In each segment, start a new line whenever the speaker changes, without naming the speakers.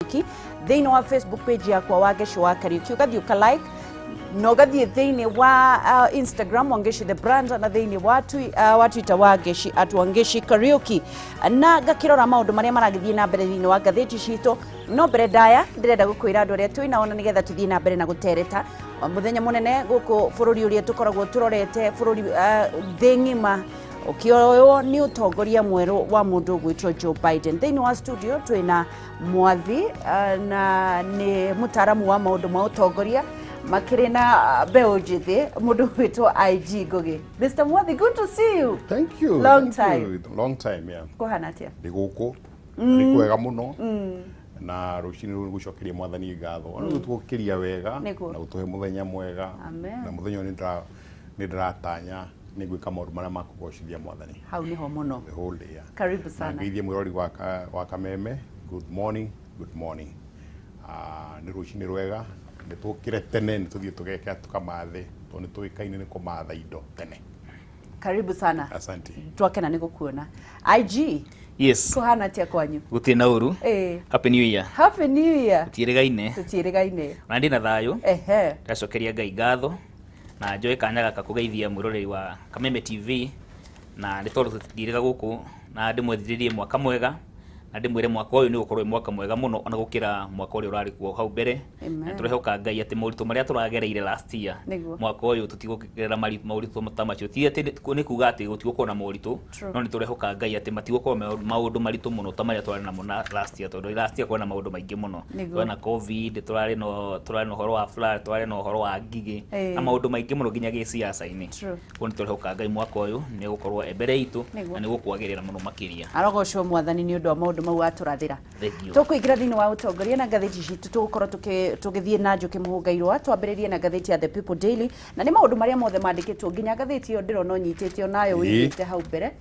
Thĩinĩ wa Facebook page yakwa Wangeshi wa Kariuki ugathii uka like no gathii thĩinĩ wa Instagram Wangeshi the brand na thĩinĩ wa Twitter Wangeshi @Wangeshi Kariuki na ngakirora maundu maria maragithie na mbere thĩinĩ wa gatheti cito no mbere ndaya ndirenda gukwira andu aria twina ona nigetha tuthie na mbere na gutereta muthenya munene guku bururi uria tukoragwo turorete bururi thĩ ng'ima ukioyo ni utongoria mweru wa mundu gwitwo Joe Biden. Thĩinĩ wa studio twina Mwathi na ni mutaramu wa maundu ma utongoria makiri na beo njithi mundu gwitwo IG Ngugi. Mr. Mwathi, good to see you.
Thank you.
Long time.
Long time, yeah.
Kuhana atia?
Ndi guku ni kwega muno na rucini gucokeria mwathani ngatho ona tugukiria wega na utuhe muthenya mwega na muthenya ni ndiratanya nigwika maundu maria makugocithia mwathani
hau niho muno
the whole day.
Karibu sana.
Ngithie mwirori wa Kameme. Good morning. Ni rucini rwega ni tukire tene ni tuthie tugeka tukamathi to ni tuikaine ni kumatha indo tene.
Karibu sana.
Asante.
Twakena ni gukuona. IG.
Yes.
Kuhana atia kwanyu?
Guti na uru. Happy New Year.
Happy New Year.
Tutirigaine. Na ndi na thayo. Ndacokeria Ngai ngatho na njoe kanya gaka kugeithia mwiroreri wa Kameme TV na ndi tondu tutiriga guku na ndi mwethiririe mwaka mwega na ndi mwire mwaka uyu ni gukorwo mwaka mwega muno ona gukira mwaka uri urari kuo hau mbere na turehoka Ngai ati mauritu maria turagereire last year mwaka uyu tutigukira mauritu matamacio ti ati ni kuga ati gutigukona na mauritu no ni turehoka Ngai ati matigukona maundu maritu muno ta maria turari namo last year tondu last year kwena maundu maingi muno twena covid turari no horo wa flood turari no horo wa Ngugi na maundu maingi muno nginya gi siasa-ini ko ni turehoka Ngai mwaka uyu ni gukorwo ebere itu na ni gukwagirira muno makiria
arogocwo mwathani ni undu wa maundu mau aturathira tukuingira thini wa utongoria na gatheti citu tugukorwo tugithie na NJUKI MUHUNGA IRUA twambiririe na gatheti ya The People Daily na ni maundu maria mothe mandikitwo nginya gatheti yo ndirona unyitite nayo wigite hau mbere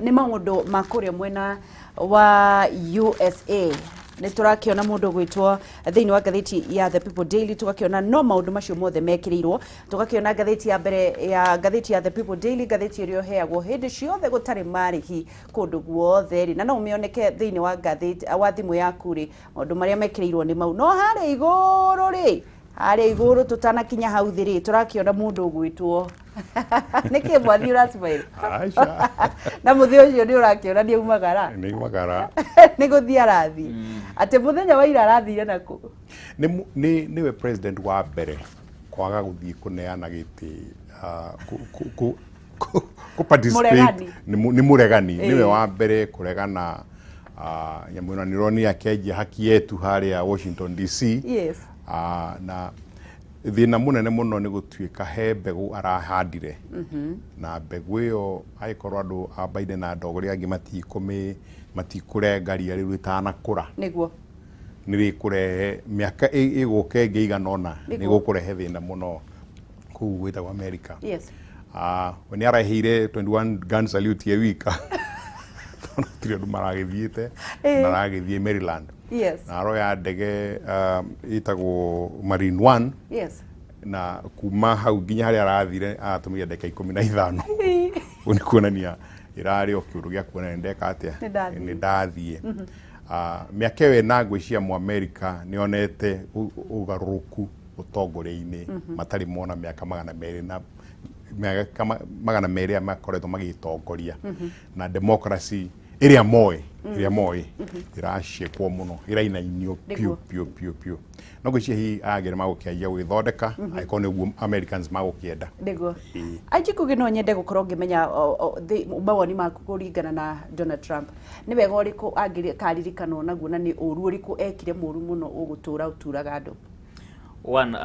ni maundu makuria mwena wa USA ni turakiona mundu gwitwo thini wa gatheti ya The People Daily tugakiona no maundu macio mothe mekirirwo tugakiona gatheti ya mbere ya gatheti ya The People Daily gatheti irio heagwo hindi ciothe gutari marihi kundu guothe na no umioneke thini wa gatheti wa thimu yaku ri maundu maria mekirirwo ni mau no hari iguru tutanakinya hau thiri turakiona mundu gwitwo niki Mwathi urasmail
aisha
na muthi ucio ni urakiona ni umagara ni guthia arathi ati muthenya wa ira arathire naku
niwe president wa mbere kwaga guthie kuneana giti ku participate ni muregani niwe wa mbere kuregana nyamuna nironi yakeje haki yetu haria Washington DC.
Yes.
Na thina munene muno ni gutuika he mbegu arahandire na mbegu iyo aikorwo andu a Biden na ndogori angi matikurengaria riu itanakura
niguo
niri kurehe miaka iguke ngiiganona ni gukurehe thina muno kuu gwitagwo America.
Yes.
When arahire 21 gun salute ye wika trio maragithiete maragithie Maryland.
Yes.
Na roya ndege itagwo Marine 1.
Yes.
Na kuma hau nginya haria arathire atumire ndeka 15 uni kuonania irari okiuru gya kuona ndeka atia ni ndathie miaka we na ngwiciria mu America nionete ugaruruku utongoria-ini matari mona miaka 200 na miaka 200 makoretwo magitongoria na democracy iria moi irashekwo muno irainainio pio no gwiciria hi agere magukiagia gwithondeka aikone guo Americans magukienda
ndego aje kugino nyende gukorwo ngimenya mawoni maku kuringana na Donald Trump ni wega uriku agire karirikano naguo na ni uru uriku ekire muru muno ugutura uturaga andu
one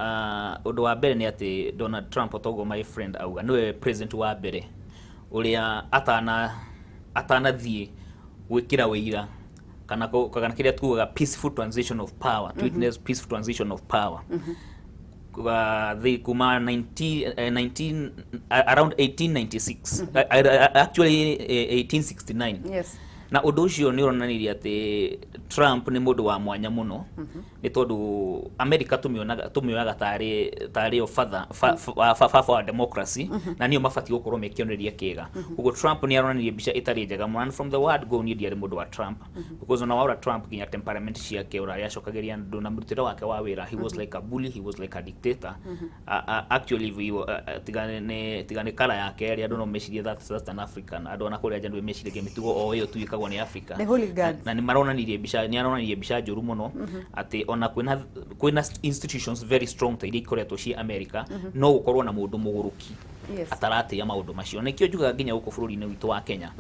undu wa mbere ni ati Donald Trump otogo my friend auga niwe president wa mbere uria atanathie gwikira wira kana kiria tugaga peaceful transition of power to witness peaceful transition of power the kuma 19 around 1896 actually 1869.
Yes.
na undu ucio ni uronaniria ati Trump ni mundu wa mwanya muno ni tondu America tumionaga tari o father wa democracy na niyo mabati gukorwo mekioneria kiega ugo Trump ni aronaniria bica itari njega man from the word go ni ndiari mundu wa Trump because ona waura Trump kinya temperament ciake ura yacokageria ndu na murutire wake wa wira he was like a bully, he was like a dictator actually tigane kala yake ari andu no mecirie that's an African andu ona kuria jandu mecirie mitugo o yo tuikagwo ni Africa na ni maronanirie bica ni aronanirie bica njuru muno ati ona kwina institutions very strong ta iria ikoretwo ci America no gukorwo na mundu muguruki atarate ya maundu macio nikio njuga nginya guko bururi-ini witu wa Kenya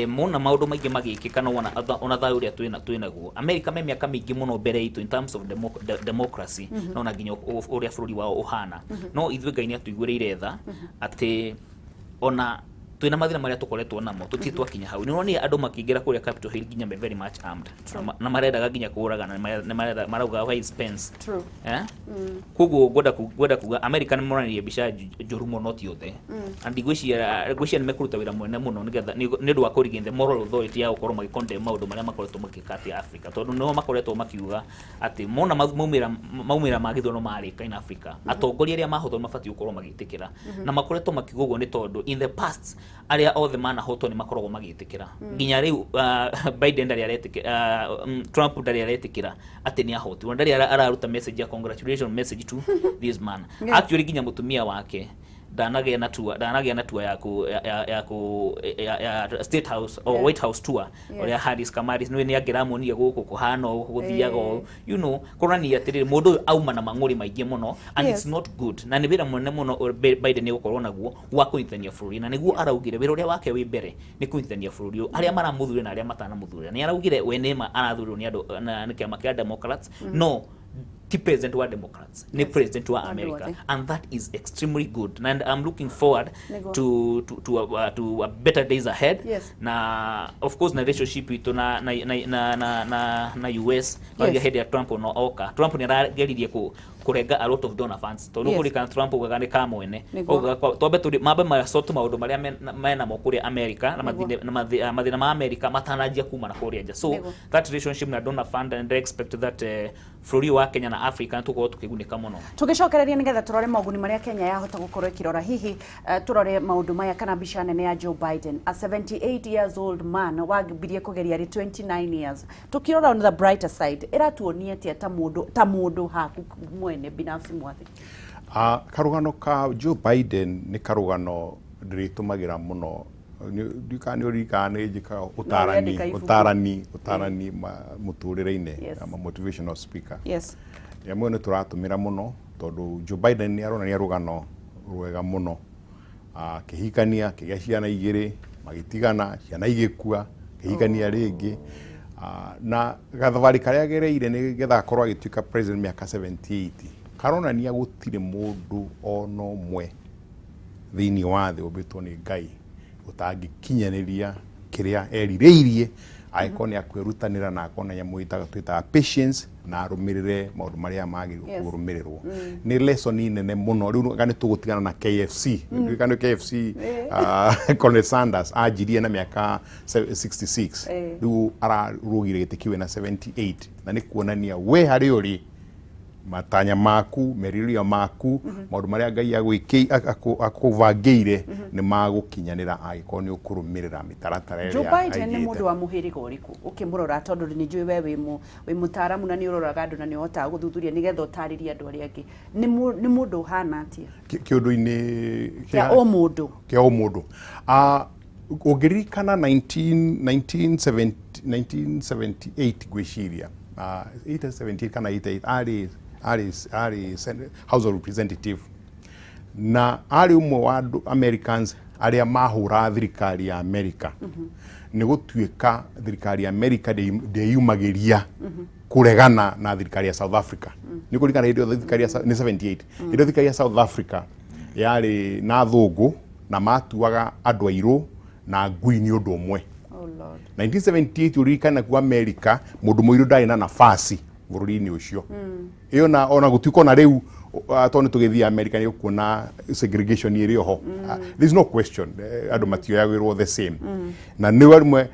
mona maundu maingi magikika no ona thayu uria twinaguo America me miaka mingi muno mbere itu in terms of democracy no na nginya uria bururi wao uhana no ithuĩ Ngai ni atuiguĩrĩire tha ati ona twina mathina maria tukoretwo namo tutie twakinya hau ni woni andu makiingira kuria Capitol Hill nginya very much armed na marendaga nginya kuuragana na marauga why spends kuguo gwenda kuga America ni moranirie bica njuru muno ti othe and gwĩcia ni mekuruta wira mwene muno nigetha ni ndu wa kurigin the moral authority ya gukorwo magikondemn maundu maria makoretwo makikati Africa tondu no makoretwo makiuga ati mona maumira magithono marika in Africa atongoria aria mahotwo mabati gukorwo magitikira na makoretwo makigugwo ni tondu in the past aria othe mana hoto ni makoragwo magitikira nginya riu Biden ndari aretikira Trump ndari aretikira ati ni ahoti ndari araruta message ya congratulations message to this man actually nginya mutumia wake danagia na tour ya State House or White House tour or ya Harris Kamaris no ni agiramonia guku kuhana guthiaga you know korani atiriri mundu auma na mang'uri maingi muno and it's not good na ni wira munene muno Biden ni gukorwo naguo wa kuithania bururi na niguo araugire wira uria wake wi mbere ni kuithania bururi aria maramuthure na aria matana muthure ni araugire we nema arathurwo ni andu ni kiama kia Democrats no the president wa Democrats ni president wa America and that is extremely good and I'm looking forward to a better days ahead na of course na relationship ito na US na head ya Trump no oka Trump ni arageririe kurenga a lot of donor funds to kuri kan Trump ugagane ka mwene tobe tu mabe ma sort maundu maria mena mokuri America na mathina ma America matanajia kuma na kuria nja so that relationship na donor fund and I expect that bururi wa Kenya na Africa tuko tukigunika muno tugicokereria nigetha turore mauguni maria Kenya yahota gukorwo ikirora hihi turore maundu maya kana bica nene ya Joe Biden a 78 years old man wagibirie kugeria ri 29 years tukirora on the brighter side iratuonia ati ta mundu haku mwene binafsi Mwathi
karugano ka Joe Biden ni karugano ndiritumagĩra muno ndikani urikane jika utarani muturire-ini ama motivational speaker ya mwene turatumira muno tondu Joe Biden ni aronania rugano rwega muno kihikania kigia ciana igiri magitigana ciana igikua kihikania ringi na gathavari karia gereire ni getha akorwo agituika president miaka 78 karonania gutire mundu ono mwe thiini wa thi ubitwo ni Ngai utangikinyaniria kiria erireirie aikoni akwerutanira na akona ya muitaga twita patience na arumirire maundu maria magirwo kurumirirwo ni lesson nene muno riu gani tugutigana na KFC kana KFC Colonel Sanders ajirie na miaka 66 riu ararugire gitikiwe na 78 na ni kuonania we hari uri matanya maku meririo maku maundu maria Ngai akuvangeire ni magukinyanira agiko ni ukurumirira mitaratara ria
Joe Biden ni mundu wa muhirigo uriku ukimurora tondu ni njui we wi mutaramu na ni uroraga andu na ni hota guthuthuria nigetha utaririe andu aria angi ni mundu hana atia
kiundu-ini
kia o mundu
ugiririkana 1978 gwiciria 878 kana 88 ari House of Representative na ari umwe wa Americans aria mahura thirikari ya America ni gutuika thirikari ya America de yumagiria kuregana na thirikari ya South Africa ni kurikana hiyo thirikari ya ni 78 hiyo thirikari ya South Africa yari na thungu na matuaga andu airu na ngui ni undu umwe 1978 urikana ku America mundu muiru ndari na nafasi bururi-ini ucio iyo na ona gutuiko na riu toni tugithia America ni kuona segregation iri ho. There's no question andu matioyagirwo the same. Na ni warimwe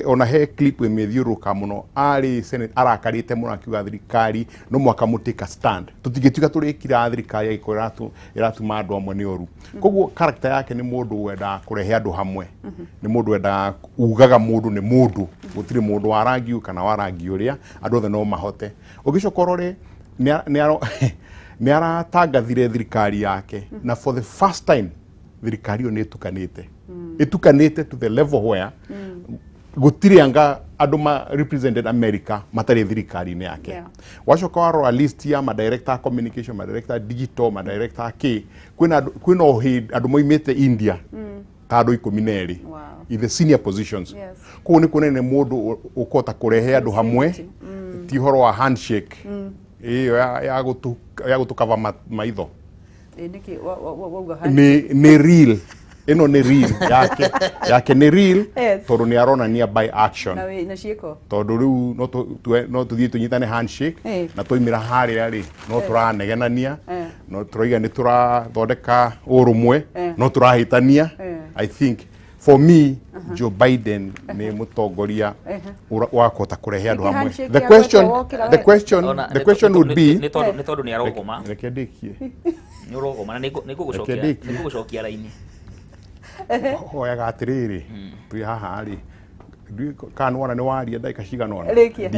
ona he clip imethiuruka muno ari senate arakarite muno akiuga thirikari no mwaka mutika stand tutigituka turikira thirikari ikora iratuma andu amwe ni oru. Koguo character yake ni mundu wenda kurehe andu hamwe. Ni mundu wenda ugaga mundu ni mundu gutiri mundu warangiu kana warangi uria andu othe no mahote. Ugicokorore ni aratangathire thirikari yake na for the first time thirikari yo netukanite itukanite to the level where gutiri anga andu ma represented America matari thirikari ni yake. Wacoka waro list ya ma director communication, ma director digital, ma director k kwina ohi andu moimete India ta andu 12 in the senior positions. Ko ni kunene mundu ukota kurehe andu hamwe ti horo wa handshake iyo ya gutukava maitho ni real ino ni real yake ni real tondu ni arona ni by action
na ciiko
tondu riu no tuthie tunyitane handshake na toimira haria ri no turanegenania no turoiga ni turathondeka urumwe no turahitania. I think for me Joe Biden ni mutongoria wakota kurehe andu hamwe. The question would be
ni tondu ni arogoma
reke ndikie
ni urogoma na nigugucokia raini
hoyaga atiriri twi haha ri kan wona ni waria ndaika cigana ona
rekia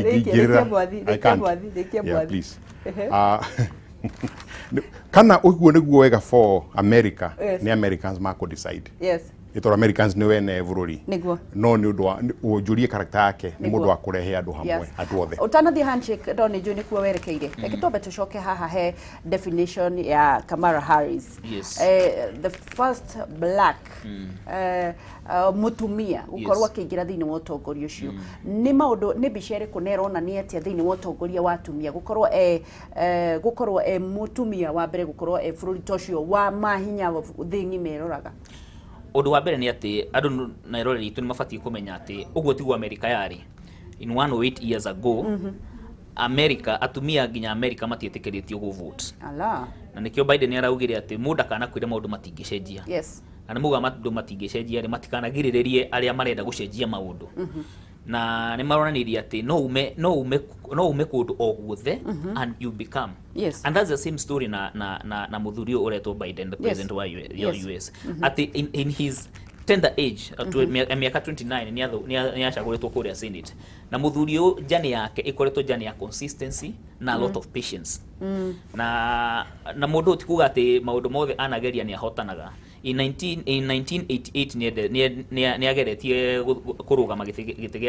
Mwathi
please kana uguo niguo wega for America ni Americans mako decide ito Americans ni wene bururi no ni undu ujurie character yake ni mundu wa kurehe andu hamwe andu othe
utanathi handshake ndoni juu ni kuo werekeire ekitobe tucoke haha he definition ya Kamala Harris. The first black mutumia ukorwa kiingira thini wa utongoria ucio ni maundu ni bichere kunerona ni atia thini wa utongoria wa atumia gukorwo mutumia wa mbere gukorwo bururi tocio wa mahinya thingi meroraga.
Undu wa mbere ni ati andu na iroreri itu ni mabati kumenya ati uguo tiguo America yari in 108 years ago. America atumia nginya America matietikiritio go vote na nikio Biden araugire ati muda kana kwire maundu matingicenjia na ni muga maundu matingicenjia ri matikanagirirerie aria marenda gucenjia maundu na ni maronanirie ati no ume kundu o guothe and you become and that's the same story na muthurio uretwo Biden, the president wa US ati in his tender age miaka 29 ni achaguritwo kuria Senate na muthurio jani yake ikoretwo jani ya consistency na a lot of patience na mundu tikuga ati maundu mothe anageria ni ahotanaga. In 1988 ni ageretie kurugama gite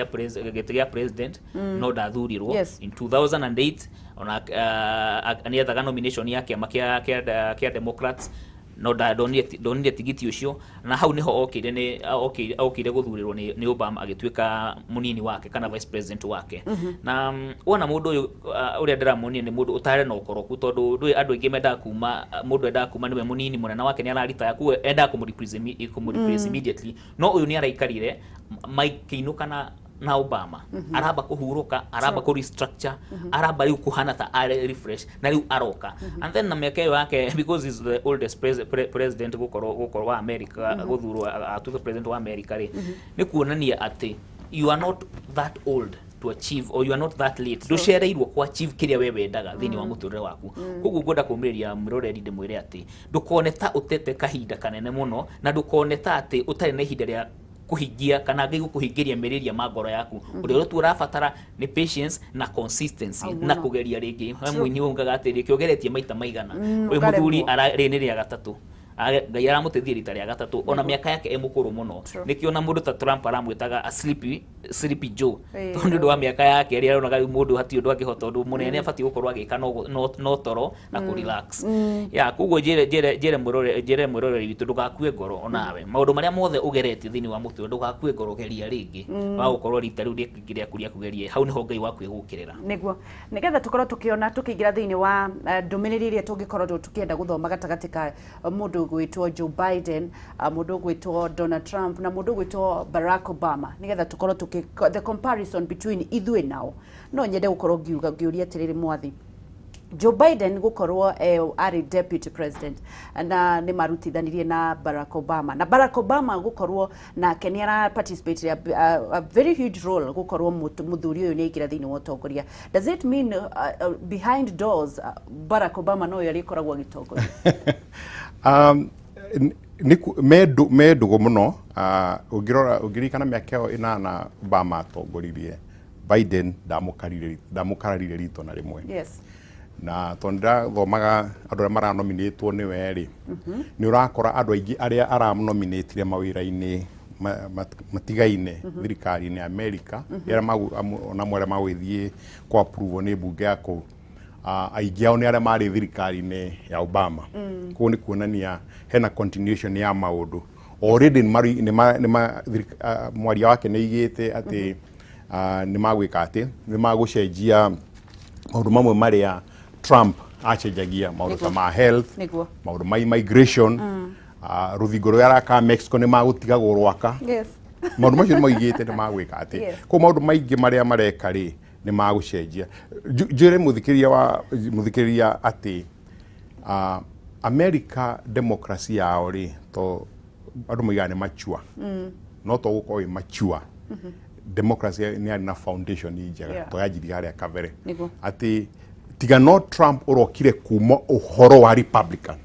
gia president no dathurirwo. In 2008 ona ani athaga nomination yake makia Democrats no donire tigiti ucio na hau niho okire guthurirwo ni Obama agituika munini wake kana vice president wake. Na wona mundu uyu uria ndiramunia ni mundu utare na ukoroku tondu ndui andu ingi menda kuma mundu enda kuma niwe munini munena wake ni ararita yaku enda kumreplace immediately no uyu ni araikarire maikiinuka na Obama araba kuhuruka araba ku restructure araba riu kuhana ta are refresh na riu aroka and then na miaka yake because he's the oldest president gukoro wa America guthurwa to the president wa America ri ni kuonania ati you are not that old to achieve or you are not that late nducereirwo ku achieve kiria we wendaga thini wa muturire waku. Koguo ngwenda kumiriria muroreri ndimwire ati ndukone ta utete kahinda kanene muno na ndukone ta ati utari na ihinda ria kuhigia kana ngigu kuhingiria meriria magoro yaku uria tu urabatara ni patience na consistency na kugeria ringi hamwe ungaga atiri kiogeretie maita maigana uyu muthuri arariniria gatatu ngai aramutethia rita ria gatatu ona miaka yake emukuru muno nikio na mundu ta Trump aramwitaga a sleepy Joe tondu wa miaka yake ria aronaga mundu hati undu angihota undu munene abati gukorwa agika no toro na ku relax ya kuguo jere murore witu ndugakue ngoro onawe maundu maria mothe ugeretie thini wa mutu ndugakue ngoro geria ringi wa gukorwo rita riu rikigiria kuria kugerie hau niho ngai waku egukirira
niguo nigetha tukorwo tukiona tukigira thini wa ndumiriri iria tungikorwo tukienda guthoma gatagati ka mundu gwitwo Joe Biden, mundu gwitwo Donald Trump na mundu gwitwo Barack Obama nigetha tukorwo the comparison between ithui now no nyende gukorwo ngiuria tiriri Mwathi Joe Biden gukorwo ari deputy president na ni marutithanirie na Barack Obama na Barack Obama gukorwo na keniara participate a very huge role gukorwo muthuri uyu ni igira thini wa utongoria. Does it mean behind doors Barack Obama no yari koragwo gitongoria?
me ndugu muno ungirikana miakeo inana Obama atongoririe Biden ndamukararire rito na rimwe.
Yes.
Na tonda thomaga andu aria mara nominate ni weri ni urakora andu aingi aria ara nominate mawira-ini matigaine thirikari ni America era na mwere magwithie kwa approve ni bunge yako aingi ao ni aria mari thirikari ni ya Obama ko ni kuonania hena continuation ya maundu already ni mwaria wake ni igite ati ni magwika ati ni magucenjia maundu mamwe maria Trump acenjagia maundu ma health maundu ma immigration ruthingo rwa raka Mexico ni magutiga gurwaka maundu macio ni maigite ni magwika ati ko maundu maingi maria mareka ri ni magucenjia njire muthikiriria ati America democracy yao ri to andu maigane mature no to guko mature democracy ni ari na foundation njega to yajiri ari akavere ati tiga no Trump urokire kuma uhoro wa Republican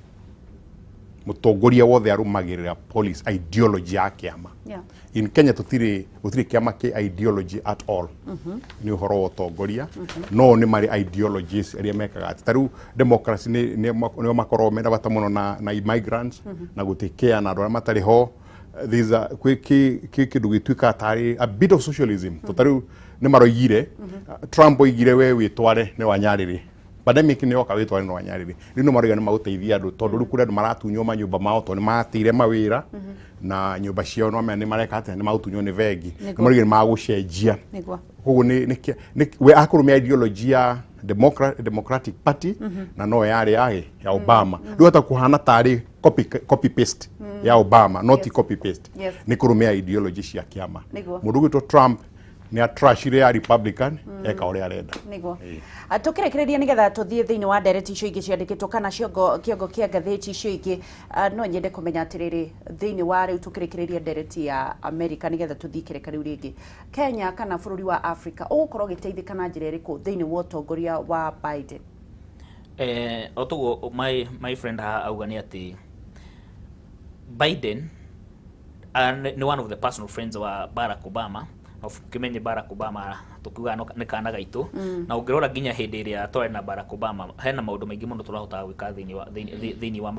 mutongoria wothe arumagirira police ideology ya kiama in Kenya tutiri kiama ke ideology at all ni uhoro wa utongoria no ni mari ideologies eria mekaga ati taru democracy ni makoro mena bata muno na immigrants na gutekea na andu matari ho these are kindu gitwika tari a bit of socialism taru ni maroigire Trump oigire we witware ni wanyariri pandemic ni oka witware ni wanyariri rino mariga ni maguteithia andu tondu ru kure maratunywo manyumba mao to ni matire mawira na nyumba ciao no ni mareka ate ni mautunywo ni vengi mariga ni magucenjia koguo ni we akurumia ideology ya Democratic Party na no yari ya Obama ndio hata kuhana tari copy paste ya Obama not copy paste ni kurumia ideology cia kiama mundu to Trump ni a trash ya Republican eka ore arenda
niguo atukirekereria nigetha tuthie thiini wa ndereti icio ingi ciandikitwo kana kiongo kia ngatheti icio ingi no nyende kumenya atiriri thiini wa riu tukirekereria ndereti ya America nigetha tuthikireka riu ringi Kenya kana bururi wa Africa ugukorwo giteithika na njira iriku thiini wa utongoria wa Biden?
Otugo my friend auga ni ati Biden ni one of the personal friends wa Barack Obama kimenye Barack Obama tukiuga ni kana gaitu na ungirora ginya hindi iria twari na Barack Obama hena maundu maingi muno turahota gwika thiini wa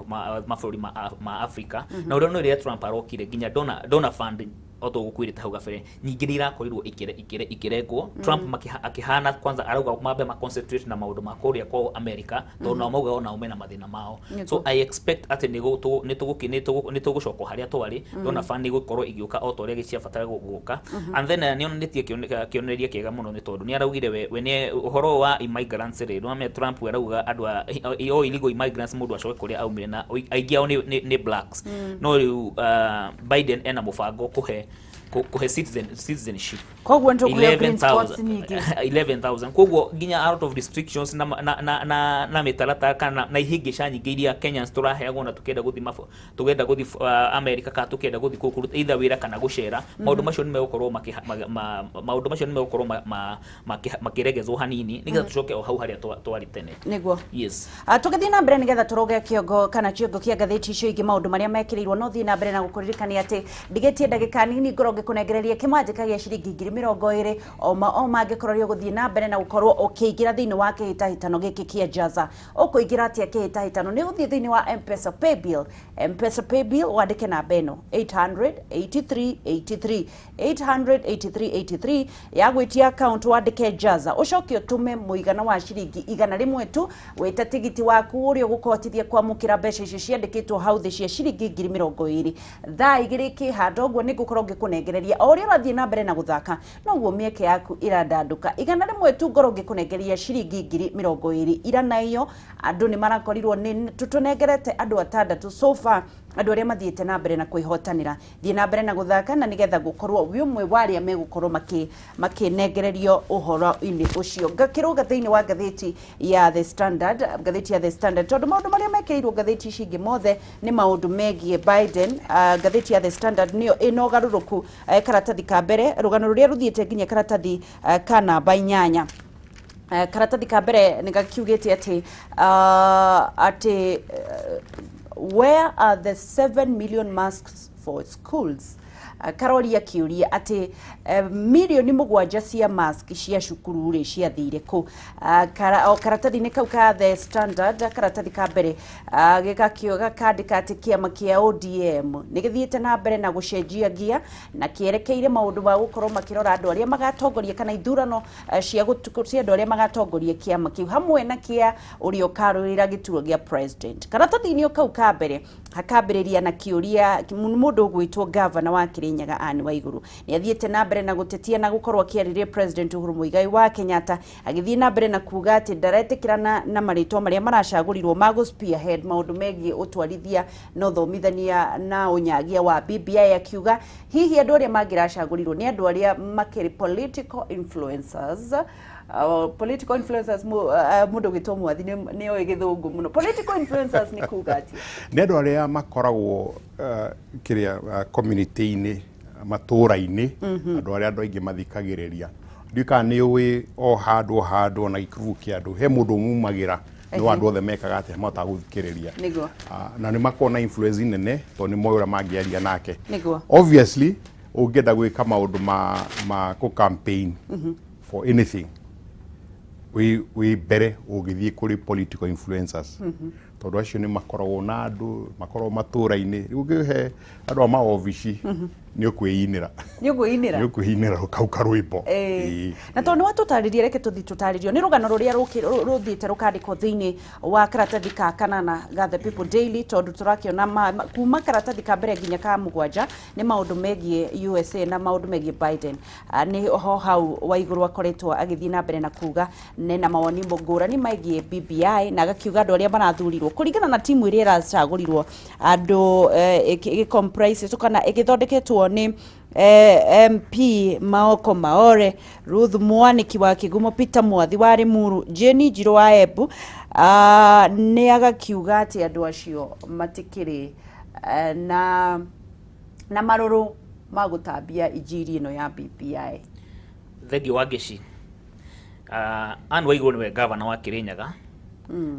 maburi ma Africa na uria no iria Trump arokire ginya dona fund oto gukwirite hau gabere nyingi ni irakorirwo ikirengwo Trump akihana kwanza arauga mabe ma concentrate na maundu makuria kwa America to na mauga ona umena mathina mao so I expect ati ni tugucoka haria twari dona fund gukorwo igiuka otoria gicia fatara guguka and then ni onetie kioneria kiega muno ni tondu ni araugire we ni uhoro wa immigrants ri no ame Trump arauga andu illegal immigrants mundu acoke kuria aumire na aingi ao ni blacks no Biden ena mubango kuhe citizenship
kogwo ndo kuya green spots nyingi
11,000 kogwo ginya out of restrictions na mitarata kana na ihingisha nyingi iria Kenyans turaheagwo na tukenda guthi America ka tukenda guthi kuruta either wira kana gucera maundu macio ni megukorwo maundu macio ni megukorwo makiregezwo hanini nigetha tucoke o hau haria twari tene
niguo
yes
tugathie na mbere nigetha turoge kiongo kana kiongo kia ngatheti icio ingi maundu maria mekirirwo no thie na mbere na gukuririkania ati ndigetie ndagika nini ngoroge kunengereria kimanjika gia ciringi 20,000 o mangikorwo guthie na mbere na gukorwo ukiingira thiini wa kihitahitano giki kia Jaza ukuingira atia kihitahitano ni uthie thiini wa M-Pesa Paybill wandike na beno 800-8383 800-8383 ya gwitia account wandike Jaza ucoke utume muigana wa ciringi 100 tu wita tigiti waku uri ugukotithia kwamukira mbeca icio ciandikitwo hau thi cia ciringi 20,000 thaa igiri kihanda uguo ni gukorwo ngikunengereria o uri urathie na mbere na guthaka no guo mieke yaku iradanduka 100 tu ngoro ngikunengereria ciringi 20,000 ira nayo andu ni marakorirwo ni tutunengerete andu atandatu so far andu aria mathiete na mbere na kwihotanira thie na mbere na guthaka na nigetha gukorwo umwe waria megukorwo makinengererio uhoro ini ucio ngakiruga thiini wa gatheti ya The Standard tondu maundu maria mekirirwo gatheti ici ingi mothe ni maundu megie Biden. Gatheti ya The Standard nio ino garuruku karatathi ka mbere rugano ruria ruthiete nginya karatathi ka namba 8. Karatathi ka mbere nigakiugite ati where are the 7 million masks for schools? Karoria kiuria ati milioni mugwanja cia mask cia cukuru ri cia thire ku karatathi ni kau ka The Standard karatathi ka mbere gikakiuga kandika ati kiama kia ODM nigithiete na mbere na gucenjia gia na kierekeire maundu ma gukorwo makirora andu aria magatongoria kana ithurano cia gutukuria andu aria magatongoria kiama kiu hamwe na kia urio karurira gituo gia president. Karatathi ni kau ka mbere hakambiriria na kiuria mundu gwitwo governor wa Kirinyaga Anne Waiguru ni athiete na mbere na gutetia na gukorwo akiaririe president Uhuru Muigai wa Kenyatta agithie na mbere na kuga ati ndaretikirana na maritwa maria maracagurirwo ma spearhead maundu megie utwarithia no thomithania na unyagia wa BBI akiuga hihi andu aria mangiracagurirwo ni andu aria makiri political influencers. Political influencers mundu gitwo Mwathi ni oe githungu muno. Political influencers ni kuga ati
ni andu aria makoragwo kiria community-ini matura-ini andu aria andu aingi mathikagiriria ndika ni ui o handu na ikurubu kia andu he mundu mumagira no andu othe mekaga ati mota guthikiriria na ni makona influence nene to ni moyo mangiaria nake obviously ungenda gwika maundu ma ku campaign for anything we bere ugithie kuri political influencers tondu acio ni makoragwo na andu makoragwo matura-ini ugihe andu a maovici ni ukwiinira rukauka rwimbo
na tondu watutaririe reke tutaririo ni rugano ruria ruthiite rukandikwo thiini wa karatathi ka kanana ga The People Daily tondu turakiona kuma karatathi ka mbere nginya ka mugwanja ni maundu megie USA na maundu megie Biden. Ni ho hau Waiguru akoretwo agithii na mbere na kuga nena mawoni ngurani megie BBI na agakiuga andu aria marathurirwo kuringana na timu iria iracagurirwo andu comprise tukana igithondeketwo ni MP Maoko Maore, Ruth Mwaniki wa Kigumo, Peter Mwathi wa Rimuru, Jenny Njiro wa Embu. Ni agakiuga ati andu acio matikiri na maruru magutambia ijiri ino ya BBI.
Thegi wa Geci Anne Waiguru niwe governor wa Kirinyaga.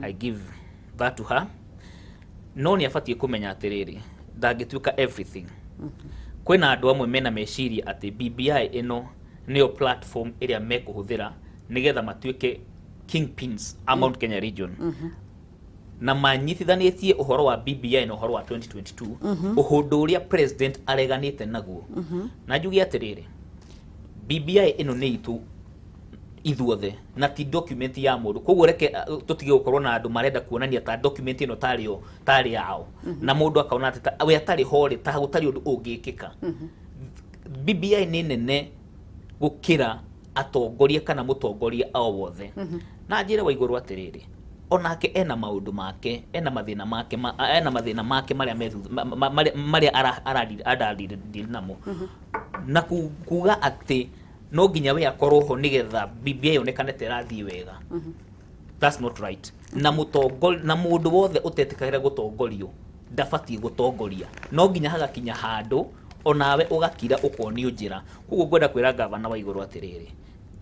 I give that to her. No ni afatie kumenya atiriri ndangituika everything. Kwina andu amwe mena meciria ati BBI ino niyo platform iria mekuhuthira nigetha matuike kingpins a Mount Kenya region. Na manyitithanitie uhoro wa BBI na uhoro wa 2022 uhundu uria president areganite naguo. Na njugi atiriri BBI ino ni itu ithuothe na ti document ya mundu koguo reke tutige gukorwo na andu marenda kuonania ta document ino tari yao na mundu akaona ati we atari hori ta gutari undu ungikika. BBI ni nene gukira atongoria kana mutongoria ao wothe. Na njire Waiguru atiriri onake ena maundu make ena mathina make maria aradi namo na kuga ati no ginya we akorwo ho nigetha BBI onekane terathi wega. That's not right. Na mundu wothe utetikagira gutongorio ndabati gutongoria no ginya hagakinya handu onawe ugakira ukonio njira. Kuguo ngwenda kwira governor Waiguru atiriri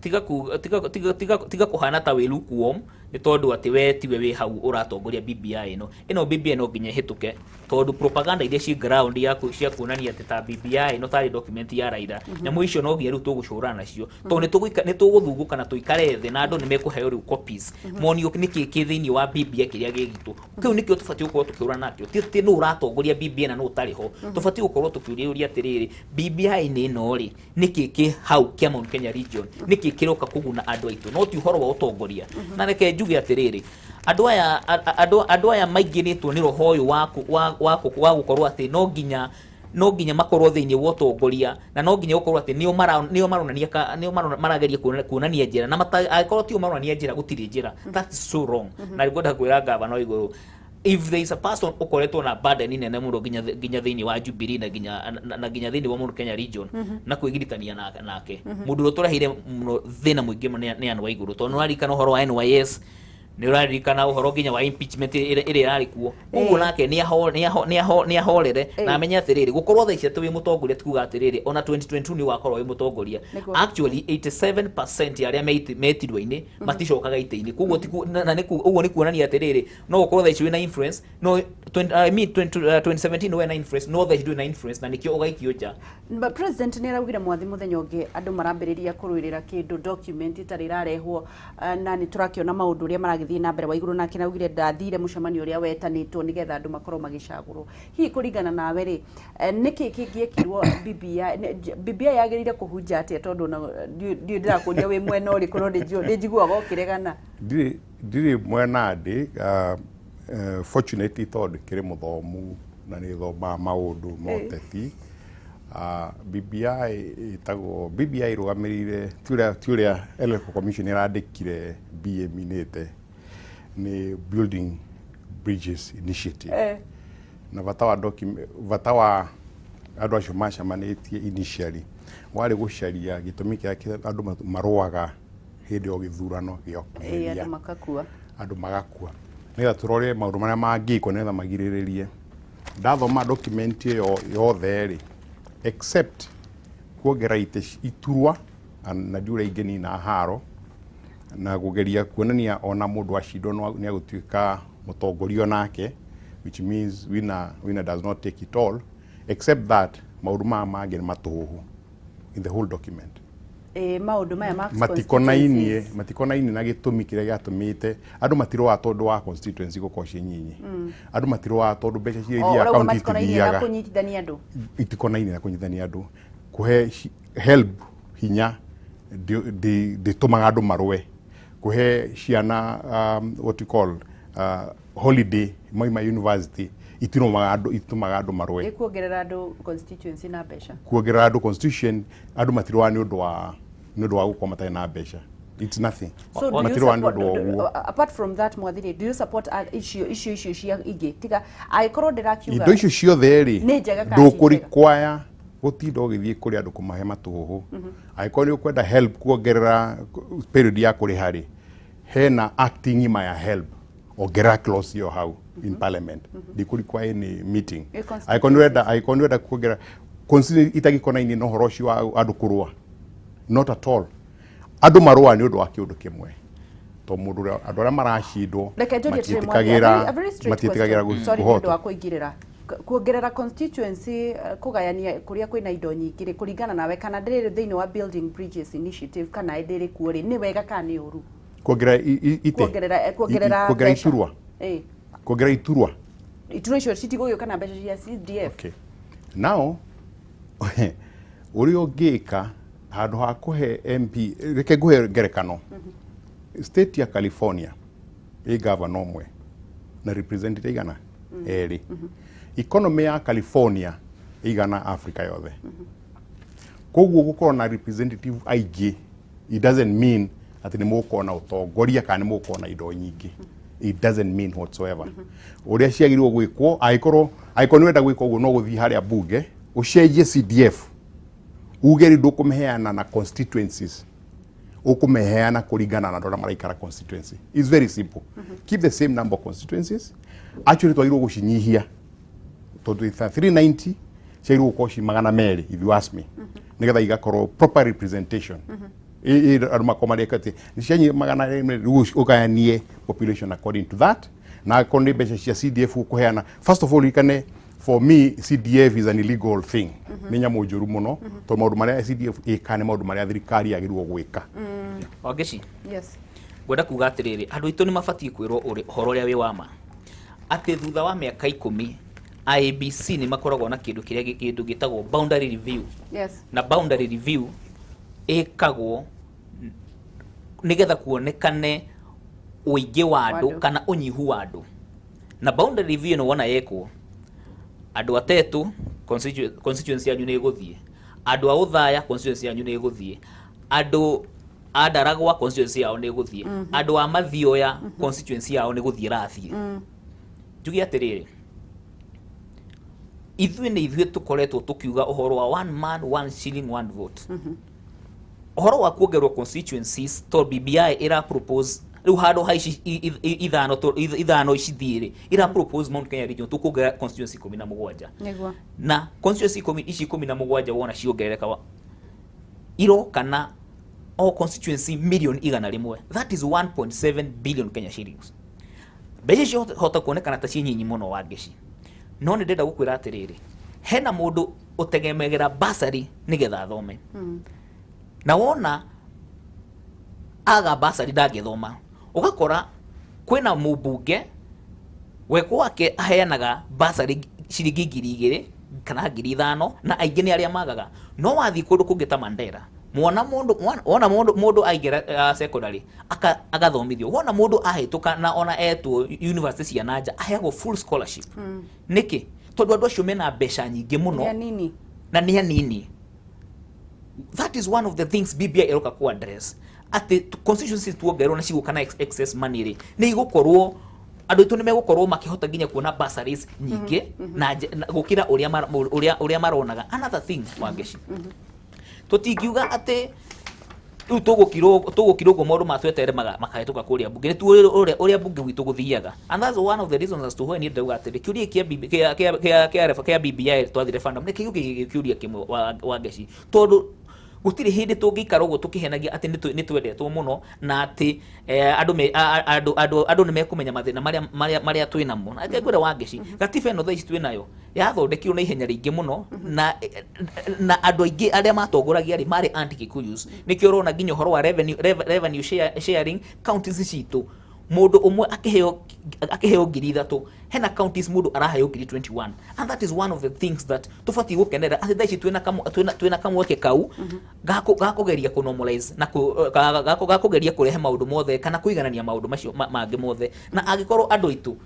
tiga kuhana ta we lukewarm ni tondu ati we tiwe we hau uratongoria BBI ino BBI no ginya hituke tondu propaganda iria ci ground yaku cia kuonania ati ta BBI no tari document ya Raila na mwisho no ginya riu tugucurana nacio tondu ni tuguthunguka na tuikare thi na andu ni mekuheo riu copies monio niki kithiini wa BBI kiria gigitu kiu nikio tufati gukorwo tukiurana nakio ti no uratongoria BBI na no utari ho tufati gukorwo tukiuria atiriri BBI ni no ri niki ki hau kia Mount Kenya region niki kiroka kuguna andu aitu no ti uhoro wa utongoria. Na reke njuge atiriri andu aya maingiritwo ni rohoyo wa gukorwo ati no ginya makorwo thiini wa utongoria na no ginya gukorwo ati nio marageria kuonania njira na akorwo ti maronania njira gutiri njira. That's so wrong. Na ngwenda kwira governor Waiguru if there is a person ukoretwo na burden nene muno ginya thiini wa Jubilee na ginya thiini wa Mount Kenya region na kwigirikania nake mundu uturahire muno thina muingi ni anu wa iguru tondu narikana uhoro wa NYS ni urarikana uhoro ginya wa impeachment ire yari kuo uguo nake ni ahorere na amenya atiriri gukorwo thaicia twi mutongoria tuga atiriri ona 2022 ni wakorwo wi mutongoria actually 87% ya aria metirwe-ini maticokaga ite-ini kuguo na uguo ni kuonania atiriri no gukorwo thaicia wina influence no 2017 wena influence no thaicia wina influence na nikio ugaikio nja.
But president ni araugire Mwathi muthenya ungi andu marambiriria kuruirira kindu document itari rarehwo na ni turakiona maundu ria maragithie na mbere wa iguru na kinaugire ndathire mucemanio uria wetanitwo nigetha andu makorwo magicagurwo hi kuringana nawe ri niki kingiekirwo BBI yagirire kuhunja atia tondu ndirakuria wi mwena uri korwo ndijiguaga ukiregana
ndiri mwena ndi fortunately tondu kiri muthomu na ni thoma maundu moteti BBI irugamirire turia Electoral Commission irandikire BM-inite ni Building Bridges Initiative na vata wa andu acio macamanitie initially wari gucaria gitumi kia andu maruaga hindi o githurano giokuhiria andu magakua nigetha turore maundu maria mangiko nigetha magiriririe ndathoma document iyo yothe ri except kuongera iturwa na ndiure ingeni na haro na kugeria kuonania ona mundu acindo ni agutuika mutongorio nake, which means winner does not take it all, except that maundu mangĩ ni matuhu in the whole document.
Maundu maya
matikonainie na gitumi kiria giatumite andu matirwa tondu wa constituency gukocie nyinyi andu matirwa tondu mbeca ciria account itithiaga
kunyitithania andu
itikonainie na kunyitithania andu kuhe help hinya tumaga andu marwe kuhe ciana what you call holiday moima university itumaga andu marwe
kuongerera andu constituency na mbeca
kuongerera andu constitution andu matirwa ni undu wa gukoma matai na mbeca. It's nothing.
So do you support, apart from that Mwathi, do you support issue cia ingi tiga aikorwo ndirakiuga
indo icio ciothe ri ndukurikwaya gutinda ugithie kuri andu kumahe matuhu aikorwo ni ukwenda help kuongerera period ya kuri hari hena acting ima ya help ongerera clause yo hau in parliament ndikurikwaya ni meeting aikorwo ni kuongerera consider itagikonaini no horo cio andu kurua not at all. Andu marua ni undu wa kiundu kimwe to mundu andu aria maracindwo matitikagira
guhota kuingirira kuongerera constituency kugayania kuria kwina indo nyingi kuringana nawe kana ndiri thiini wa Building Bridges Initiative kana ndiri kuori ni wega kana ni uru kuongerera
iturwa kuongerera iturwa
icio citigũgĩũka kana mbeca cia CDF.
Okay, now uri ungika handu ha kuhe MP reke nguhe ngerekano state ya California governor omwe na representative igana eri economy ya California igana Africa yothe koguo gukorwo na representative aigi it doesn't mean ati ni mukona utongoria kana ni mukona indo nyingi. It doesn't mean whatsoever. Uria ciagirwo gwikwo aikorwo ni wenda gwikwo uguo no guthii haria bunge ucenjie CDF ugeri ndukumeheana na constituencies ukumeheana kuringana na ndora maraikara constituency. It's very simple. Keep the same number of constituencies. Actually twagirwo gucinyihia tondu 390 ciagirwo gukoshi magana meri if you ask me nigetha igakorwo proper representation aruma komari kati nishanyi magana ukayanie population according to that na konde besha cia CDF ukuheana. First of all, for me CDF is an illegal thing. Ninya mujuru muno to maundu maria CDF ikane maundu maria thirikari yagirwo gwika.
Wageci.
Yes.
Gwenda kuga atiriri andu itu ni mabatie kwirwo horo ria wi wama ati thutha wa miaka 10 IBC ni makoragwo na kindu gitagwo boundary review.
Yes.
Na boundary review ikagwo nigetha kuonekane uingi wa andu kana unyihu wa andu. Na boundary review no wona yekwo andu atetu constituency yanyu ni iguthie, andu a uthaya constituency yanyu ni iguthie, andu a Ndaragwa constituency yao ni iguthie, andu a Mathioya constituency yao ni guthie rathie. njuge atiriri ithuĩ tukoretwo tukiuga uhoro wa one man one shilling one vote uhoro wa kuongerwo constituencies to BBI ira propose riu handu haici ithano ici thiĩrĩ ira propose Mount Kenya region tukuongerera constituency 17
niguo
na constituency ici 17 wona ciongerereka irokana o constituency million igana rimwe, that is 1.7 billion Kenya shillings. Mbeca cio hota kuonekana ta cinyinyi muno Wangeci, no nĩ ndenda gukwira atiriri hena mundu utegemegera basari nigetha athome na wona aga basari ndangĩthoma ugakora kwina mubunge we kwake aheanaga basari ciringi 2,000 kana 5,000 na aingĩ nĩ arĩa magaga, no wathi kundu kungĩ ta Mandera wona mundu aingĩra secondary agathomithio, wona mundu ahĩtũka na ona etwo university cia nanja aheagwo full scholarship niki tondu andu acio mena mbeca nyingĩ muno na nĩ anini. That is one of the things BBI iroka ku address ati constituencies tuongerwo na cigũkana excess money ri nĩ igũkorwo andu itu nimegukorwo makihota nginya kuona bursaries nyingĩ na gukira uria maronaga. Another thing Wangeci, tutingiuga ati riu tugukirwo maundu matwetere makahituka kuria bunge ni tu uria bunge witu guthiaga, and that's one of the reasons as to why ni ndauga ati kiuria kia BBI twathi referendum ni kiuria kimwe Wangeci tondu gutire hindi tungikara uguo tukihenagia ati ni twendetwo muno na ati andu nimekumenya mathina maria twinamo. Na ngwira Wangeci gatiba ino thaici twinayo yathondekirwo na ihenya ringi muno na andu aingi aria matongoragia ri mari anti-Kikuyus, nikio rona nginya uhoro wa revenue sharing counties citu mundu umwe akiheo 3,000 hena counties mundu araheo 21, and that is one of the things that tufati gukenera ati thaici twina kamweke kau gakugeria ku normalize na gakugeria kurehe maundu mothe kana kuiganania maundu macio mangi mothe. Na agikorwo andu itu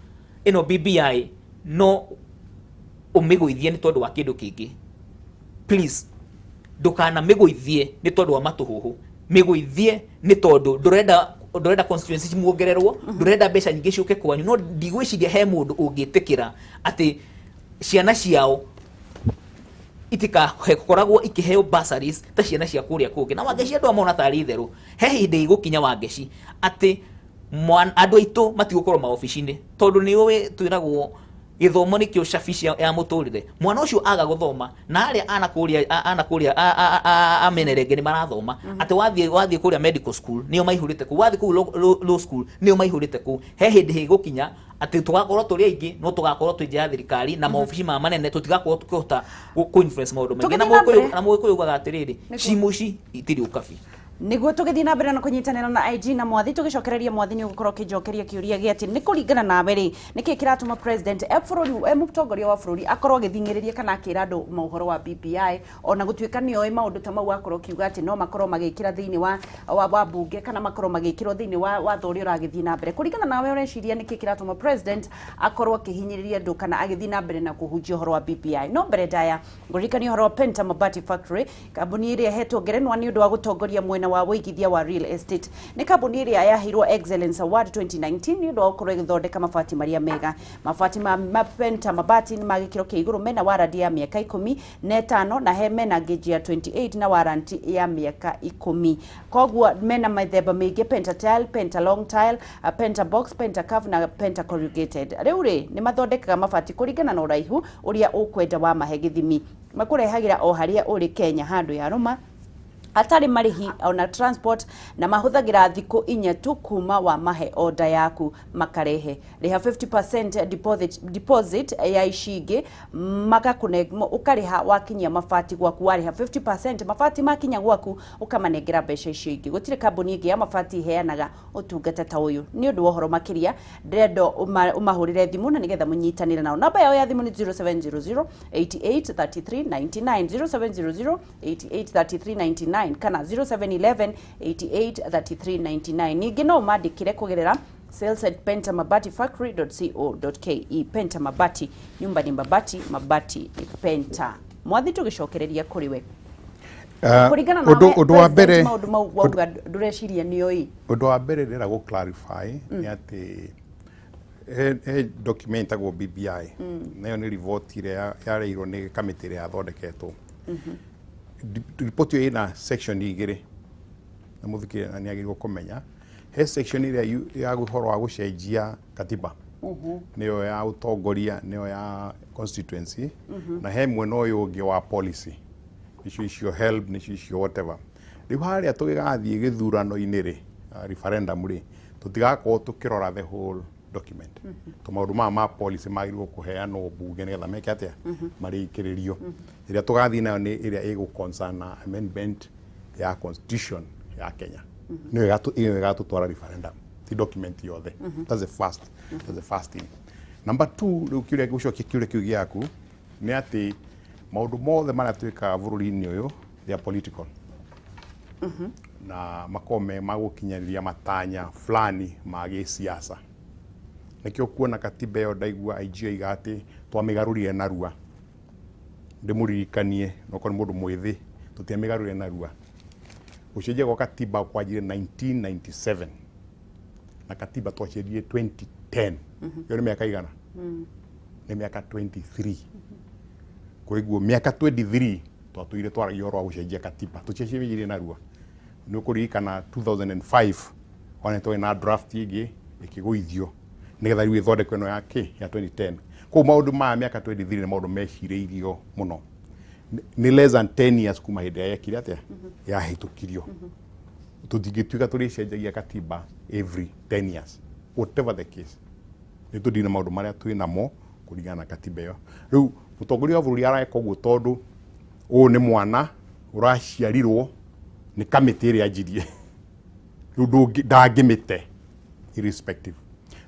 ino BBI no umiguithie ni tondu wa kindu kingi, please ndukana miguithie ni tondu wa matuhuhu, miguithie ni tondu ndurenda constituency muongererwo, ndurenda mbeca nyingi ciuke kwanyu. No ndigwiciria he mundu ungitikira ati ciana ciao itikakoragwo ikiheo bursaries ta ciana cia kuria kungi. Na Wangeci andu amona tari itheru he hindi igukinya Wangeci ati andu aitu matigukorwo maofici-ini tondu ni uwi twiragwo githomo nikio shafici ya muturire. Mwana ucio aga guthoma na aria anakuria amenerenge ni marathoma ati wathie kuria medical school nio maihurite ku, wathie ku law school nio maihurite ku. He hindi higukinya ati tugakorwo turi aingi no tugakorwo twinja thirikari na maofici ma manene tutigakorwo tukihota ku influence maundu mengi. Na mukuyu ugaga atiriri cimuci itiri ukabi
niguo tugithii na mbere na kunyitanira na IG na Mwathi tugicokereria Mwathi ni ugukorwo kijokeria kiuria giati ni kuringana na mbere niki kiratuma president bururi mutongoria wa bururi akorwo agithingiriria kana akira andu mohoro wa BBI ona gutuika ni oi maundu ta mau akorwo kiuga ati no makorwo magikira thiini wa bunge kana makorwo magikirwo thiini wa thori uragithii na mbere. Kuringana nawe ureciria niki kiratuma president akorwo akihinyiriria andu kana agithii na mbere na kuhunjia uhoro wa BBI. No mbere daya ngurikani uhoro wa Penta Mabati Factory, kambuni iria hetwo ngerenwa ni undu wa gutongoria mwena wa wigithia wa real estate. Ni kambuni iria yahirwo Excellence Award 2019 ni undu wa gukorwo igithondeka mabati maria mega. Mabati ma Penta Mabati ni magikiro kia iguru mena warranty ya miaka 15 na he mena gauge ya 28 na warranty ya miaka 10. Koguo mena mithemba mingi: Penta tile, Penta long tile, Penta box, Penta curve na Penta corrugated. Riu ni mathondekaga mabati kuringana na uraihu uria ukwenda wa mahe githimi. Makurehagira o haria uri Kenya handu ya roma atari marihi ona transport na mahuthagira thiku 4 tu kuma wa mahe order yaku makarehe. Riha 50% deposit ya ishingi makakune ukariha wakinya mabati gwaku. Wariha 50% mabati makinya gwaku ukamanengera mbeca ishingi. Gutire kambuni ingi ya mabati heanaga utungata ta uyu. Ni undu wohoro makiria ndendo umahurire thimu na nigetha munyitanire nao. Namba yao ya thimu ni 0700 883399 0700 883399 kana 0711 883399. Ningi no mandikire kugerera sales@pentamabati-factory.co.ke. Penta Mabati, nyumba ni mabati, mabati ni Penta. Mwathi tugicokereria kuri we kurigana na
undu wa mbere
maundu mau wauga ndureciria ni oi.
Undu wa mbere ndira gu clarify ni ati he document go BBI nayo ni report ile yareirwo ni committee ya thondeketwo report yo ina section igire na muthikire ni agirwo kumenya he section ile ya guhoro wa gucenjia katiba niyo ya utongoria niyo ya constituency na he mwena uyu ungi wa policy icio help ni icio whatever riu haria tugigathie githurano-ini ri referendum ri tutigakorwo tukirora the whole document to maundu ma policy magirwo kuheanwo bunge nigetha meke atia marikiririo iria tugathie nayo ni iria igu concern amendment ya constitution ya Kenya niyo igatutwara referendum the document yothe that's the first thing. Number 2 riu kiuria gucokia kiuria kiu giaku ni ati maundu mothe maria twikaga bururi-ini uyu they are political na makome magukinyaniria matanya fulani ma gisiasa nikio kuona katiba yo ndaigua IGA igati twamigarurire narua ndimuririkanie noko ni mundu mwithi tutiamigarurire narua ucenjia kwa katiba kwajire 1997 na katiba twacenjie 2010 yo ni miaka igana ni miaka 23 kwa hivyo miaka 23 twatuire twaragia oro gucenjia katiba tucenjie narua ni ukuririkana 2005 ona twina draft igi ikiguithio nigetha riu ithondekwo ino ya 2010 kwa maundu ma miaka 23 ni maundu mecireirio muno ni less than 10 years kuma hindi ya kire atia ya hitukirio tutingituika turicenjagia katiba every 10 years whatever the case ni tudina maundu maria twinamo kuringana na katiba iyo riu mutongoria wa bururi areka uguo tondu u ni mwana uraciarirwo ni committee iria njirie riu ndangimite irrespective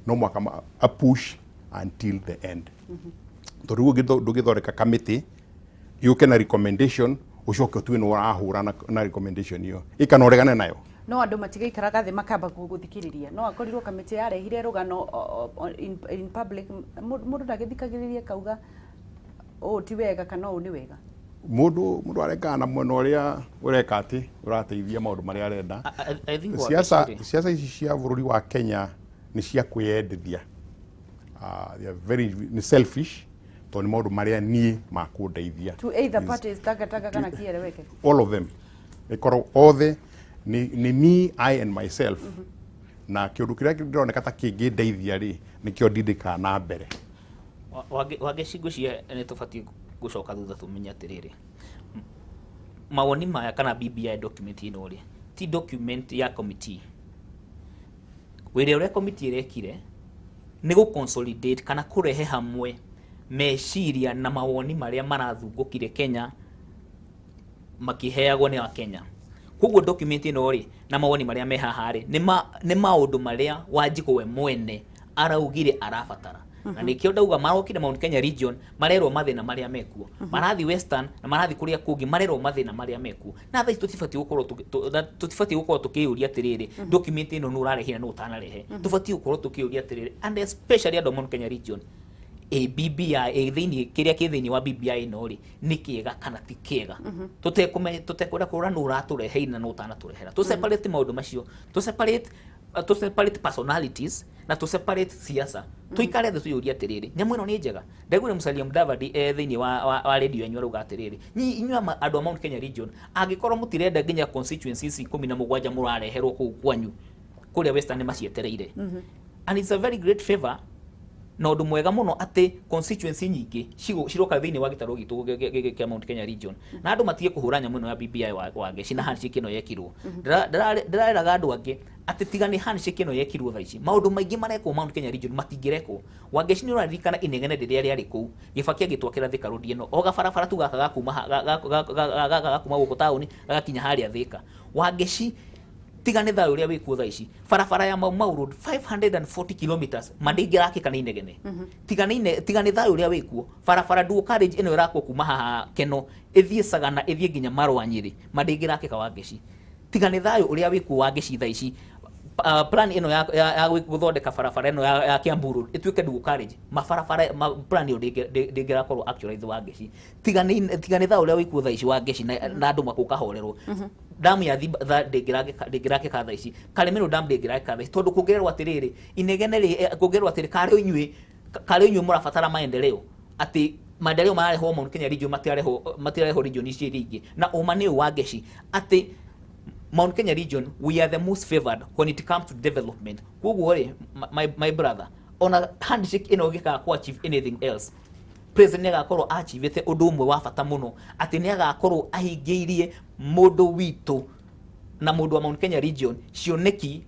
no mwaka a push until the end toriu ndugithoreka committee yuke na recommendation ucoke tu no urahura na recommendation iyo ikanoregane nayo
no andu matigaikaraga thi makamba guthikiriria no akorirwo committee yarehire rugano in public mundu ndagithikagiriria kauga o ti wega kana o ni wega mundu arekana mwena uria ureka ati urateithia maundu maria arenda siasa ici cia bururi wa Kenya ni cia kwiyendithia they are very selfish to ni maundu maria ni makundeithia to either parties taka kana kieleweke
all of them ikoro othe ni me I and myself na kiundu kiria ndironeka ta kingindeithia ri nikio ndindika na mbere
wagecigucia ni tubati gucoka thutha tumenya atiriri mawoni maya kana BBI document ino ri ti document ya committee wire ure committee irekire ni go consolidate kana kurehe hamwe meciria na mawoni maria marathungukire Kenya makiheagwo ni wa Kenya koguo document ino ri na mawoni maria me haha ri ni maundu maria Wanjiku we mwene araugire arabatara na nikio ndauga marokire Mount Kenya region marerwo mathina maria mekuo marathi western na marathi kuria kungi marerwo mathina maria mekuo na tha tutifati gukorwo tukiuria atiriri document ino nurarehira no utanarehe tufati gukorwo tukiuria atiriri and especially at Mount Kenya region BBI thini kiria kithini wa BBI no ri ni kiega kana ti kiega tutekwenda kurana uraturehe na no utanaturehera tu separate maundu macio tu separate personalities na to separate siasa tuikare thu yuria atiriri nyamu ino ni njega ndegure Musalia Mudavadi thini wa radio yanyu ruga atiriri inyua andu a Mount Kenya region angikorwo mutirenda nginya constituencies 17 murareherwo ku kwanyu kuria western macietereire and it's a very great favor no ndu mwega muno ati constituency nyingi ciroka thini wa gitaro gitu kia Mount Kenya region na andu matige kuhura nyamu ino ya BBI wa geci na handshake ino yekirwo ndareraga andu angi ati tigani handshake ino yekirwo thaici maundu maingi mareko Mount Kenya region matingireko wangeci ni uraririkana inegene riria riari ku gibakia gitwakira Thika road ino o gabarabara tu gaka gakuma guko tauni gakinya haria Thika wangeci tigane thayo uria wikuo thaici barabara ya Mau road 540 kilometers mandingirakika kana inegene tigane thayo uria wikuo barabara dual carriage ino irakwo kuma haha Keno ithie Sagana ithie nginya Marwa Nyeri mandingirakika wangeci tigane thayo uria wikuo wangeci thaici plan ino ya guthondeka barabara ino ya Kiambu road ituike dual carriage mabarabara plan yo ndingirakorwo actualize wangeci tigane thayo uria wikuo thaici wangeci na andu makuka horerwo damu ya thiba ndingirake katha ici Karemeno dam ndingirake katha ici tondu kugererwo atiriri inegene kugererwo atiri kare inyue murabatara maendeleo ati maendeleo mareho Mount Kenya region matireho region ici ringi na uma ni wageci ati Mount Kenya region we are the most favored when it comes to development koguo my brother on a handshake ino gika ku achieve anything else president agakorwo achievete undu umwe wa bata muno ati ni agakorwo ahingeirie mundu witu na mundu wa Mount Kenya region cioneki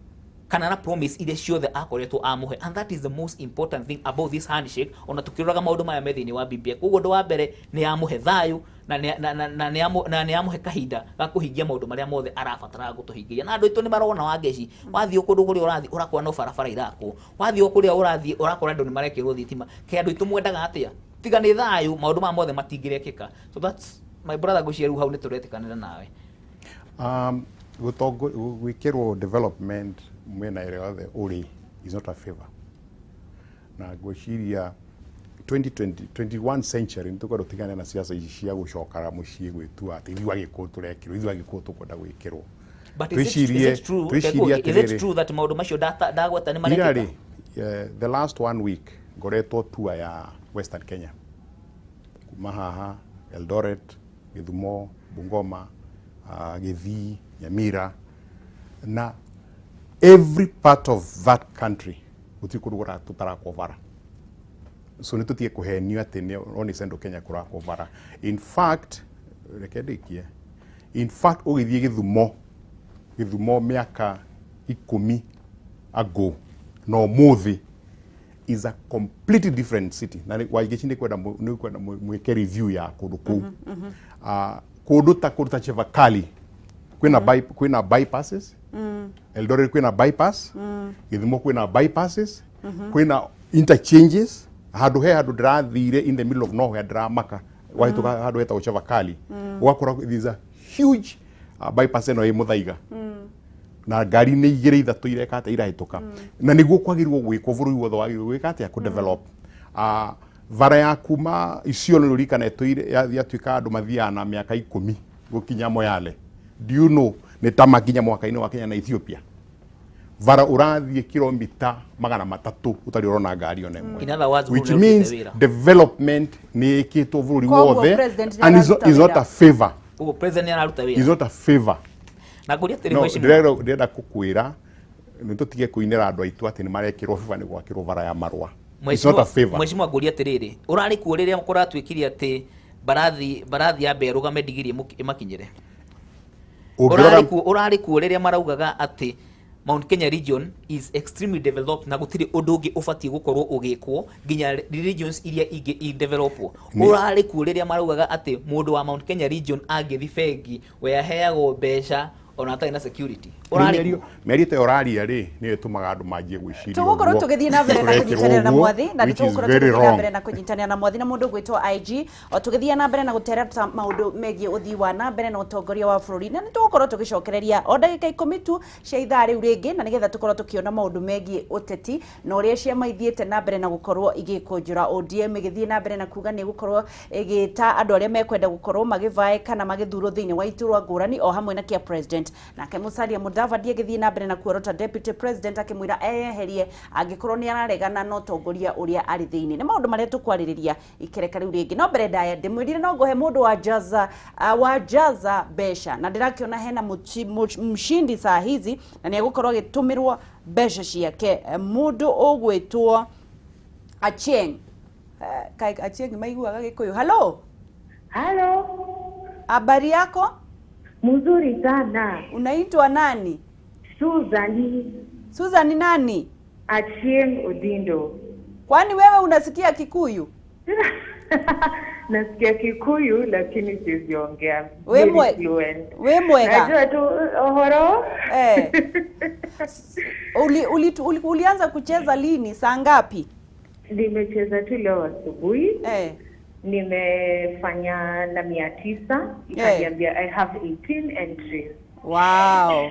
kana na promise ile ciothe akoretwo amuhe, and that is the most important thing about this handshake. Ona tukiruraga maundu maya methini wa BBI koguo ndo wa mbere ni amuhe thayu na ni amuhe kahinda ga kuhingia maundu maria mothe arabatara gutuhingia na andu itu ni marona wangeci wathii ukundu kuri urathi urakora no barabara irako wathii ukuria urathi urakora andu ni marekirwo thitima ke andu itu mwendaga atia tiga ni thayu maundu ma mothe matingirekeka. So that's my brother gucia ru hau ni turetikanira nawe
gwikirwo development mwena ire othe uri is not a favor na gwiciria 21 century nitukorwo tigane na siasa ici cia gucokara mucii gwitua ati ithu agikuo turekirwo ithu agikuo tukwenda gwikirwo.
But is it true that maundu macio dagweta ni marekeka?
The last 1 week ngoretwo tour ya Western Kenya kuma haha Eldoret, Githumo, Bungoma, Githii, Nyamira na every part of that country utikurugura tutarakovara. So nitutie kuhenio ati ni oni sendo Kenya kurakovara. In fact ugithie Githumo miaka 10 ago no muthi is a completely different city. Na waigechinde kwenda mweke review ya kundu kuu. Kundu ta Chevakali kwina bypasses. Eldoret kwina bypass. Githumo kwina bypasses. Kwina interchanges. Hadu drathire in the middle of nowhere dramaka. Wahituka hadu heta Chevakali. Wakora these are huge bypass eno i Muthaiga. Na gari ni igire ithatu ireka ata irahituka na niguo kwagirwo gwikwo bururi wothe wagirwo gwika ati ku develop vara ya kuma icio ni rurikana etoire yatuika andu mathia na miaka 10 gukinya Moyale. Do you know ni tamakinya mwaka-ini wa Kenya na Ethiopia vara urathie kilomita 300 utari urona ngari ona imwe, which means development ni ikitwo bururi wothe and is not a favor.
Ugo president araruta wira
is not a favor.
Na kuria tiri mheshimiwa
ndirenda kukwira nitutige kuinira andu aitu ati ni marekirwo FIFA ni gwakirwo vara ya marua. It's not a favor.
Mheshimiwa nguria tiriri urari ku riria mukuratwikiria ati barathi ya mbe rugame digiri imakinyire urari ku riria maraugaga ati Mount Kenya region is extremely developed na gutiri undu ungi ubatie gukorwo ugikwo ginya regions iria ingi i developwo. Urari ku riria maraugaga ati mundu wa Mount Kenya region angithi bengi we aheagwo mbeca ona atai na security.
Merite oraria ri ni tumaga andu manjie gwiciria
tugukorwo tugithie na mbere na kunyitanira na Mwathi na tugukorwo tugithie na mbere na kunyitanira na Mwathi na mundu gwitwa IG o tugithie na mbere na gutereta maundu megie uthii wa na mbere na utongoria wa bururi na tugukorwo tugicokereria o ndagika 10 tu cia ithaa riu ringi na nigetha tukorwo tukiona maundu megie uteti na uria ciama ithiete na mbere na gukorwo igikunjura ODM igithie na mbere na kuga ni gukorwo igita andu aria mekwenda gukorwo magivae kana magithurwo thiini wa iturwa ngurani o hamwe na kia president na Musalia Mudavadi agithie na mbere na kuorota deputy president akimwira eherie angikorwo ni araregana no tongoria uria ari thiini ni maundu maria tukwariria ikereka riu ringi no mbere ndaya ndimwirire no ngohe mundu wa jaza besha na ndirakiona hena mshindi saa hizi na ni agukorwo agitumirwo besha ciake mundu ugwitwo Achieng Achieng maiguaga Gikuyu. Hello habari yako?
Mzuri sana.
Unaitwa nani? Susan nani?
Achieng Odindo.
Kwani wewe unasikia Kikuyu?
Nasikia Kikuyu lakini siziongea.
We mwega.
Najua tu ohoro.
Ulianza kucheza lini? Saa ngapi?
Nimecheza tu leo asubuhi. Nimefanya na 900 ikaniambia I have 18 entries.
Wow.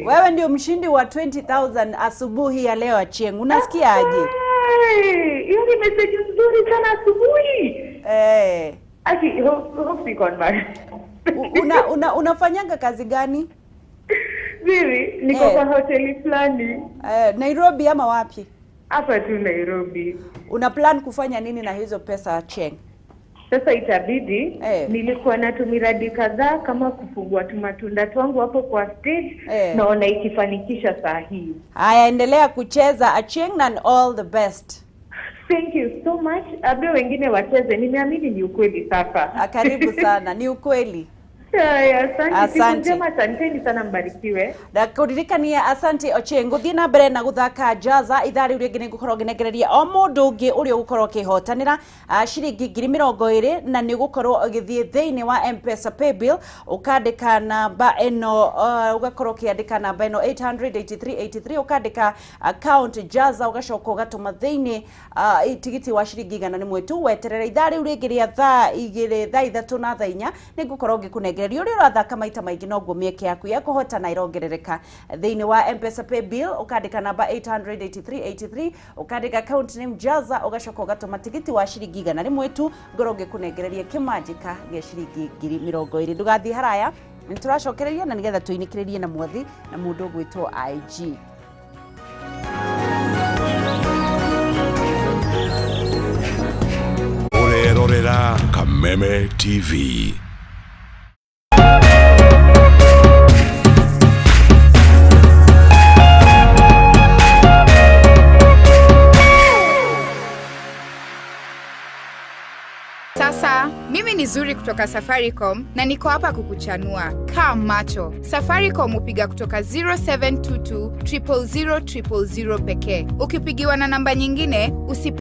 Wewe ndio mshindi wa 20,000 asubuhi ya leo Achieng. Unasikia aje?
Hiyo ni message nzuri sana asubuhi. Aki hope iko mbaya.
Unafanyanga kazi gani?
Mimi niko kwa hoteli fulani.
Nairobi ama wapi?
Hapa tu Nairobi.
Una plan kufanya nini na hizo pesa Cheng?
Sasa itabidi nilikuwa na tumiradi kadhaa kama kufungua tumatunda twangu hapo kwa stage, naona ikifanikisha saa hii.
Haya, endelea kucheza Acheng, and all the best.
Thank you so much. Abdo wengine wacheze, nimeamini ni ukweli sasa.
Karibu sana, ni ukweli.
Asante sana, mbarikiwe.
Ndakuririkania asante Ochengo thina mbere na guthaka jaza ithari uri ngine gukorwo nginegereria o mundu ungi uri gukorwo kihotanira ciringi 20,000 na ni gukorwo githie thiini wa M-Pesa paybill ukandika namba eno ugakorwo kiandika namba eno 883 ukandika account jaza ugacoka ugatuma thiini tigiti wa ciringi 100 tu weterera ithari uri ngiria thaa 2 thaa 3 na thaa 4 ni gukorwo ngikunengereria uri urathaka maita maingi noguo mieke yaku ya kuhotana irongerereka thiini wa M-Pesa paybill ukandika namba 883 ukandika account name jaza ugacoka ugatuma tigiti wa ciringi 100 tu ngoro ngikunengereria kimajika gia ciringi 20,000 ndugathie haraya nituracokereria na nigetha tuinikiririe na Mwathi na mundu gwitwo IG.
Urerorera Kameme TV.
Sasa, mimi ni Zuri kutoka Safaricom na niko hapa kukuchanua. Kaa macho. Safaricom upiga kutoka 0722 000 000 pekee. Ukipigiwa na namba nyingine,